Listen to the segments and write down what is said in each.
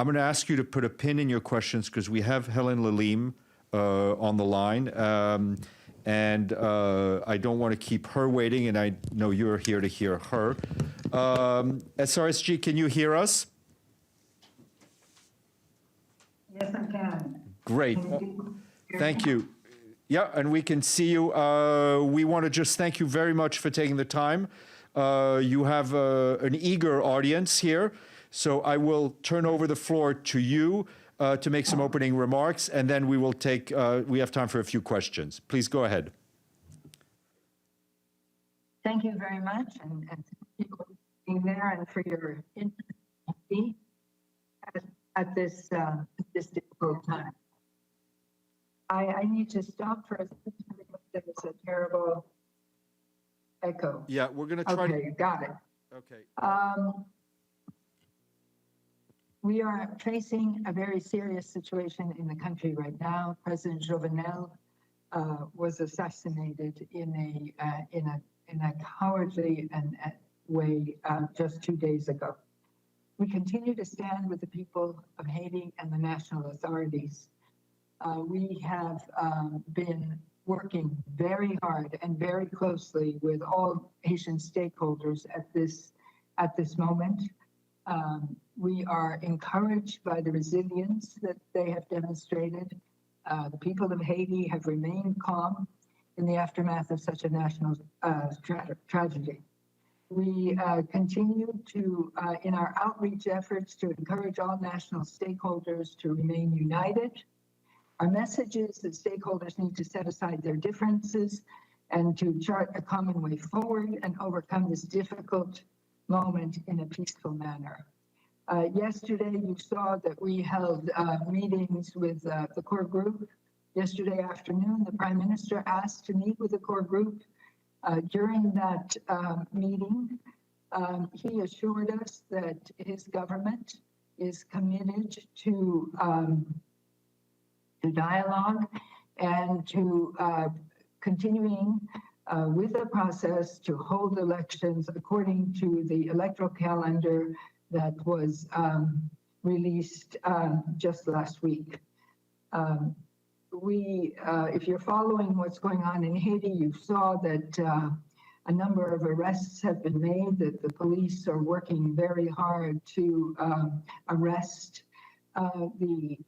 I'm going to ask you to put a pin in your questions because we have Helen La Lime on the line. And I don't want to keep her waiting, and I know you're here to hear her. SRSG, can you hear us? Yes, I can. Great. Thank you. Yeah, and we can see you. We want to just thank you very much for taking the time. You have an eager audience here, so I will turn over the floor to you to make some opening remarks, and then we will take, we have time for a few questions. Please go ahead. Thank you very much, and thank you for being there and for your interest in me at this difficult time. I need to stop for a second. There was a terrible echo. Yeah, we're going to try to... Okay, got it. Okay. We are facing a very serious situation in the country right now. President Jovenel was assassinated in a cowardly way just 2 days ago. We continue to stand with the people of Haiti and the national authorities. We have been working very hard and very closely with all Haitian stakeholders at this moment. We are encouraged by the resilience that they have demonstrated. The people of Haiti have remained calm in the aftermath of such a national tragedy. We continue to, in our outreach efforts, to encourage all national stakeholders to remain united. Our message is that stakeholders need to set aside their differences and to chart a common way forward and overcome this difficult moment in a peaceful manner. Yesterday, you saw that we held meetings with the core group. Yesterday afternoon, the Prime Minister asked to meet with the core group. During that meeting, he assured us that his government is committed to dialogue and to continuing with the process to hold elections according to the electoral calendar that was released just last week. If you're following what's going on in Haiti, you saw that a number of arrests have been made, that the police are working very hard to arrest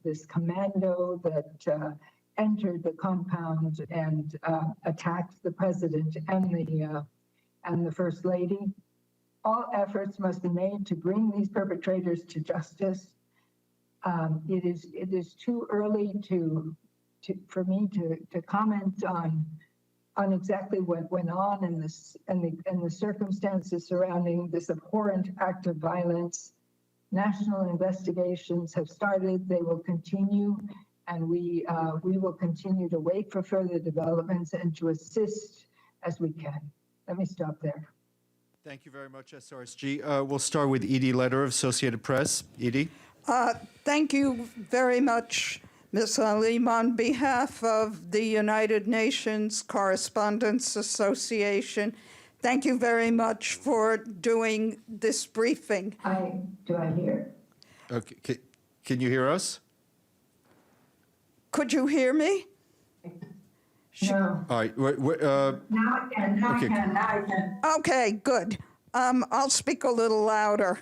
this commando that entered the compound and attacked the president and the first lady. All efforts must be made to bring these perpetrators to justice. It is too early for me to comment on exactly what went on and the circumstances surrounding this abhorrent act of violence. National investigations have started. They will continue, and we will continue to wait for further developments and to assist as we can. Let me stop there. Thank you very much, SRSG. We'll start with Edie Leder of Associated Press. Edie? Thank you very much, Ms. La Lime. On behalf of the United Nations Correspondents Association, thank you very much for doing this briefing. Do I hear? Okay. Can you hear us? Could you hear me? No. All right. Now I can, now I can. Okay, good. I'll speak a little louder.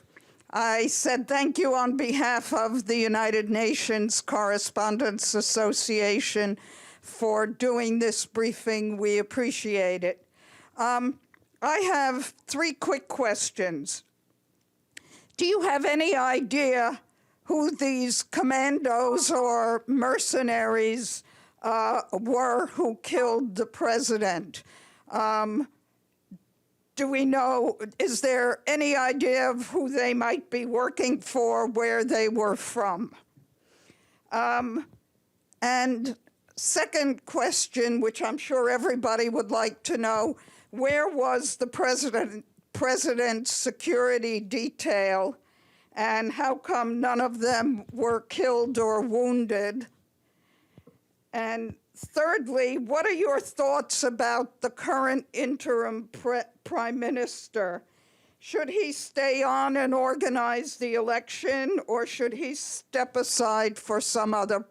I said thank you on behalf of the United Nations Correspondents Association for doing this briefing. We appreciate it. I have 3 quick questions. Do you have any idea who these commandos or mercenaries were who killed the president? Do we know, is there any idea of who they might be working for, where they were from? And second question, which I'm sure everybody would like to know, where was the president's security detail, and how come none of them were killed or wounded? And thirdly, what are your thoughts about the current interim prime minister? Should he stay on and organize the election, or should he step aside for some other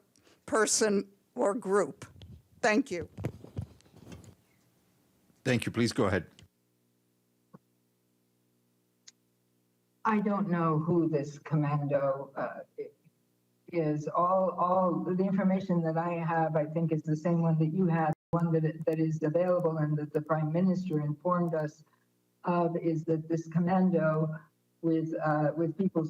person or group? Thank you. Thank you. Please go ahead. I don't know who this commando is. All the information that I have, I think, is the same one that you have. One that is available and that the Prime Minister informed us of is that this commando with people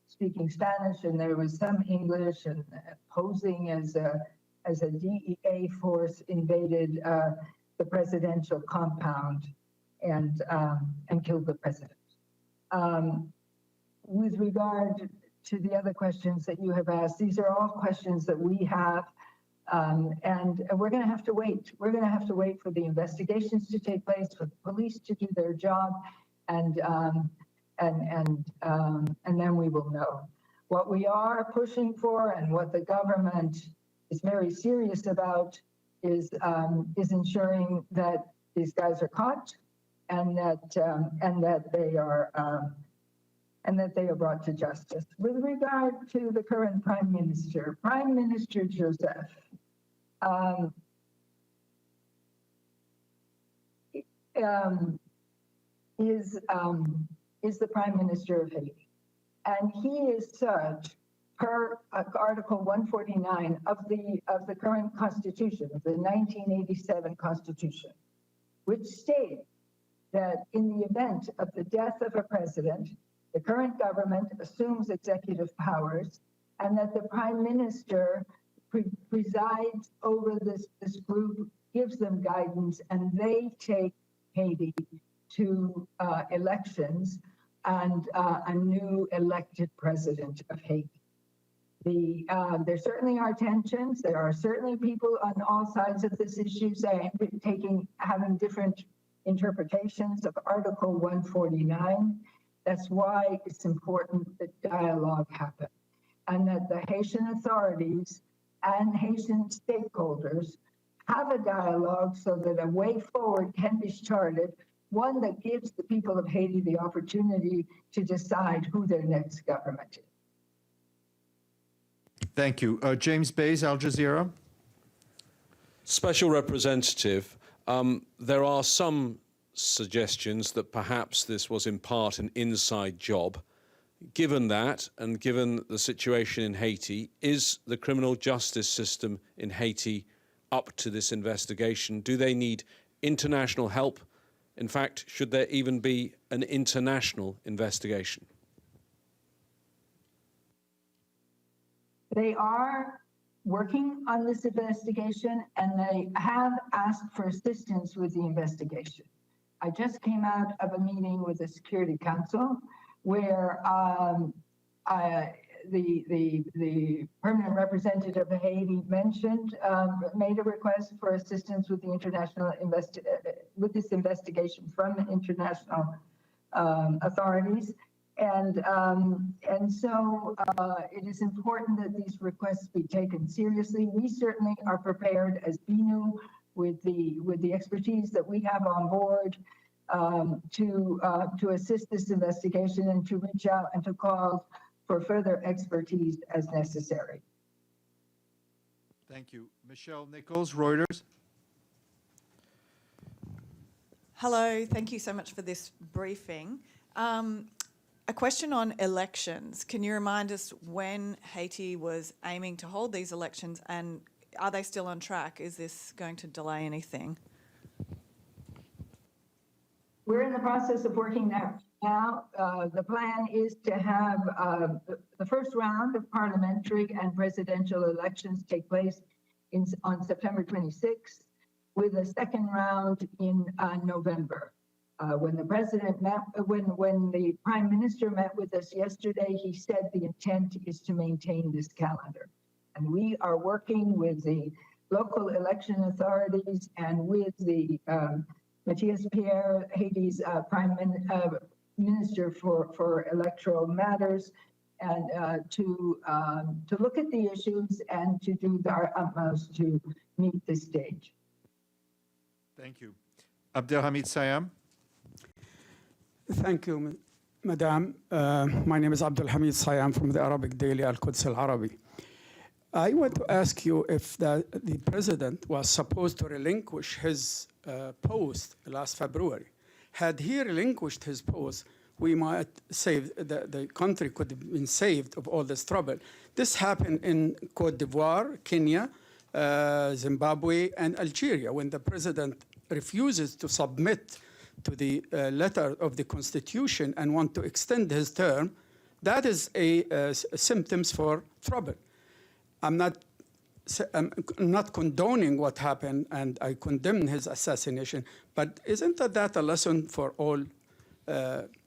speaking Spanish, and there was some English, and posing as a DEA force invaded the presidential compound and killed the president. With regard to the other questions that you have asked, these are all questions that we have, and we're going to have to wait. We're going to have to wait for the investigations to take place, for the police to do their job, and then we will know. What we are pushing for, and what the government is very serious about, is ensuring that these guys are caught, and that they are brought to justice. With regard to the current Prime Minister Joseph, is the Prime Minister of Haiti, and he is such per Article 149 of the current Constitution, of the 1987 Constitution, which states that in the event of the death of a president, the current government assumes executive powers, and that the Prime Minister presides over this group, gives them guidance, and they take Haiti to elections and a new elected president of Haiti. There certainly are tensions. There are certainly people on all sides of this issue having different interpretations of Article 149. That's why it's important that dialogue happen, and that the Haitian authorities and Haitian stakeholders have a dialogue so that a way forward can be charted, one that gives the people of Haiti the opportunity to decide who their next government is. Thank you. James Bays, Al Jazeera. Special Representative, there are some suggestions that perhaps this was in part an inside job. Given that, and given the situation in Haiti, is the criminal justice system in Haiti up to this investigation? Do they need international help? In fact, should there even be an international investigation? They are working on this investigation, and they have asked for assistance with the investigation. I just came out of a meeting with the Security Council where the permanent representative of Haiti made a request for assistance with the with this investigation from international authorities. And so it is important that these requests be taken seriously. We certainly are prepared as BINUH with the expertise that we have on board to assist this investigation and to reach out and to call for further expertise as necessary. Thank you. Michelle Nichols, Reuters. Hello, thank you so much for this briefing. A question on elections. Can you remind us when Haiti was aiming to hold these elections, and are they still on track? Is this going to delay anything? We're in the process of working that now. The plan is to have the first round of parliamentary and presidential elections take place on September 26th, with a second round in November. When the president met, when the Prime Minister met with us yesterday, he said the intent is to maintain this calendar. And we are working with the local election authorities and with the Mathias Pierre, Haiti's Prime Minister for Electoral Matters, and to look at the issues and to do our utmost to meet this stage. Thank you. Abdelhamid Sayam. Thank you, Madam. My name is Abdul Hamid Sayam from the Arabic daily Al-Quds Al-Arabi. I want to ask you if the president was supposed to relinquish his post last February. Had he relinquished his post, we might save, the country could have been saved of all this trouble. This happened in Cote d'Ivoire, Kenya, Zimbabwe, and Algeria, when the president refuses to submit to the letter of the Constitution and want to extend his term. That is a symptoms for trouble. I'm not condoning what happened, and I condemn his assassination, but isn't that a lesson for all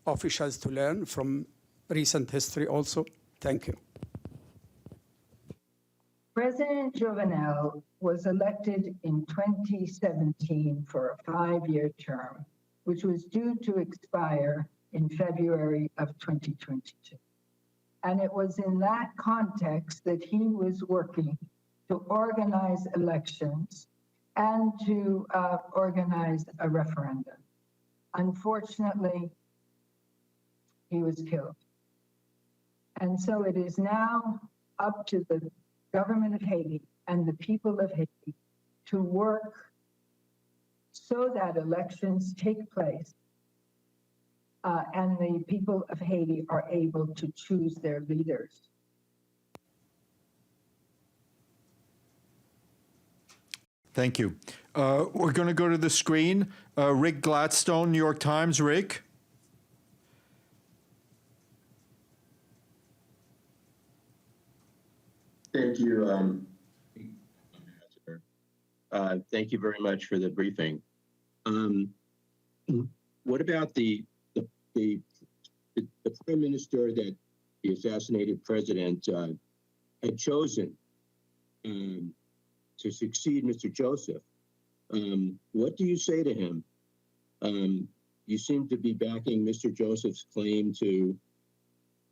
officials to learn from recent history also? Thank you. President Jovenel was elected in 2017 for a 5-year term, which was due to expire in February of 2022. And it was in that context that he was working to organize elections and to organize a referendum. Unfortunately, he was killed. And so it is now up to the government of Haiti and the people of Haiti to work so that elections take place and the people of Haiti are able to choose their leaders. Thank you. We're going to go to the screen. Rick Gladstone, New York Times. Rick. Thank you, Ambassador. Thank you very much for the briefing. What about the prime minister that the assassinated president had chosen to succeed Mr. Joseph? What do you say to him? You seem to be backing Mr. Joseph's claim to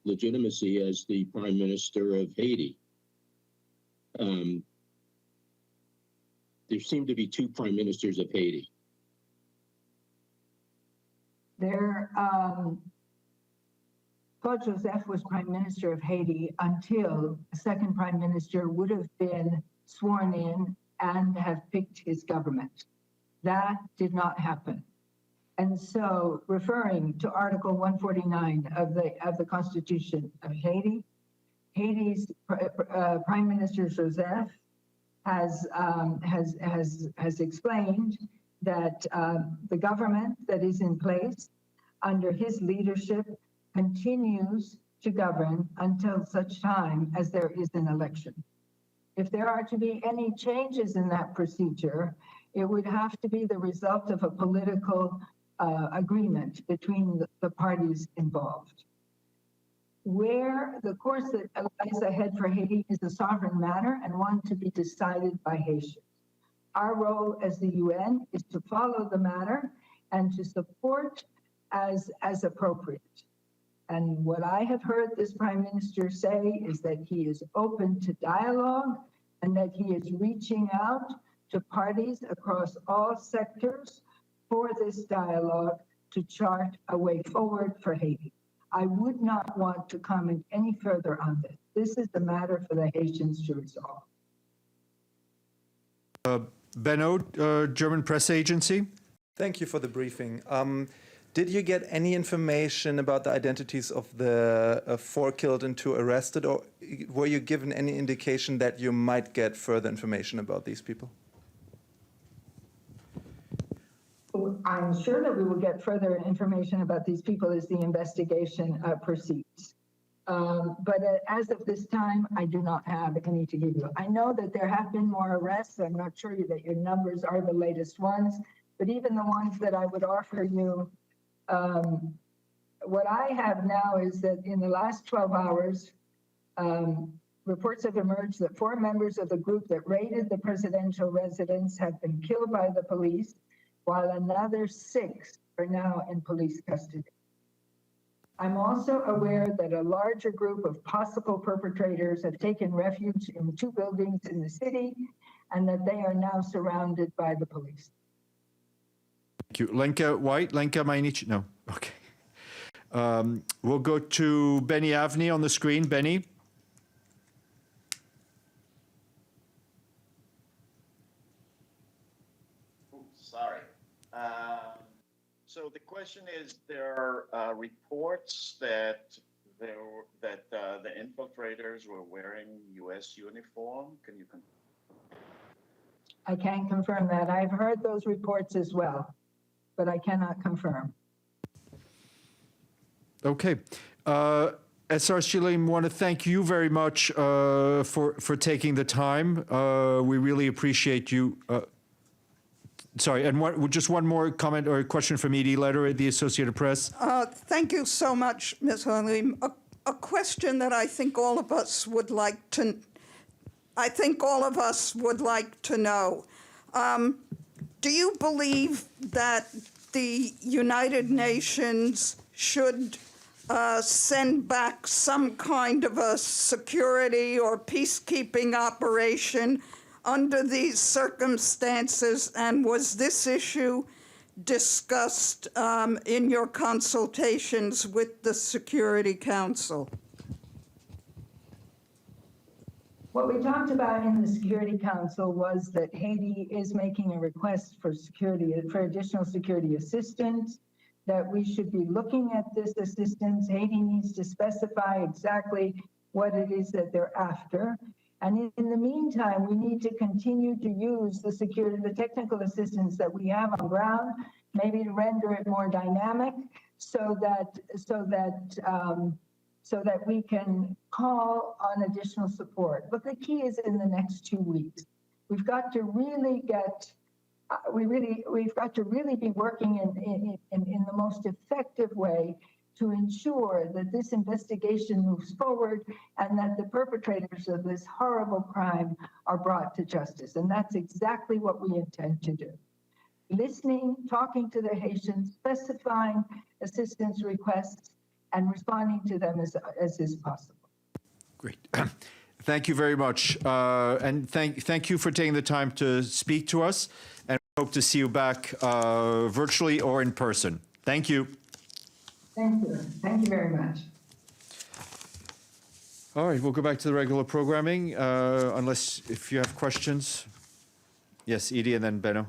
legitimacy as the prime minister of Haiti. There seem to be two prime ministers of Haiti. Claude Joseph was prime minister of Haiti until a second prime minister would have been sworn in and have picked his government. That did not happen. And so, referring to Article 149 of the Constitution of Haiti, Haiti's Prime Minister Joseph has explained that the government that is in place under his leadership continues to govern until such time as there is an election. If there are to be any changes in that procedure, it would have to be the result of a political agreement between the parties involved. Where the course that lies ahead for Haiti is a sovereign matter and one to be decided by Haitians. Our role as the UN is to follow the matter and to support as appropriate. And what I have heard this prime minister say is that he is open to dialogue and that he is reaching out to parties across all sectors for this dialogue to chart a way forward for Haiti. I would not want to comment any further on this. This is a matter for the Haitians to resolve. BINUH, German press agency. Thank you for the briefing. Did you get any information about the identities of the 4 killed and 2 arrested, or were you given any indication that you might get further information about these people? I'm sure that we will get further information about these people as the investigation proceeds. But as of this time, I do not have any to give you. I know that there have been more arrests. I'm not sure that your numbers are the latest ones, but even the ones that I would offer you, what I have now is that in the last 12 hours, reports have emerged that 4 members of the group that raided the presidential residence have been killed by the police, while another 6 are now in police custody. I'm also aware that a larger group of possible perpetrators have taken refuge in 2 buildings in the city and that they are now surrounded by the police. Thank you. Lenka White, Lenka Mainichi. No, okay. We'll go to Benny Avni on the screen. Benny. Sorry. So the question is, there are reports that the infiltrators were wearing U.S. uniform. Can you confirm? I can confirm that. I've heard those reports as well, but I cannot confirm. Okay. SRSG, I want to thank you very much for taking the time. We really appreciate you. Sorry, and just one more comment or question from Edie Letter at the Associated Press. Thank you so much, Ms. La Lime. A question that I think all of us would like to know. Do you believe that the United Nations should send back some kind of a security or peacekeeping operation under these circumstances? And was this issue discussed in your consultations with the Security Council? What we talked about in the Security Council was that Haiti is making a request for additional security assistance, that we should be looking at this assistance. Haiti needs to specify exactly what it is that they're after. And in the meantime, we need to continue to use the technical assistance that we have on ground, maybe to render it more dynamic, so that we can call on additional support. But the key is in the next 2 weeks. We've got to really be working in the most effective way to ensure that this investigation moves forward and that the perpetrators of this horrible crime are brought to justice. And that's exactly what we intend to do. Listening, talking to the Haitians, specifying assistance requests, and responding to them as is possible. Great. Thank you very much. And thank you for taking the time to speak to us. And we hope to see you back virtually or in person. Thank you. Thank you. Thank you very much. All right, we'll go back to the regular programming, unless if you have questions. Yes, Edie and then Benno.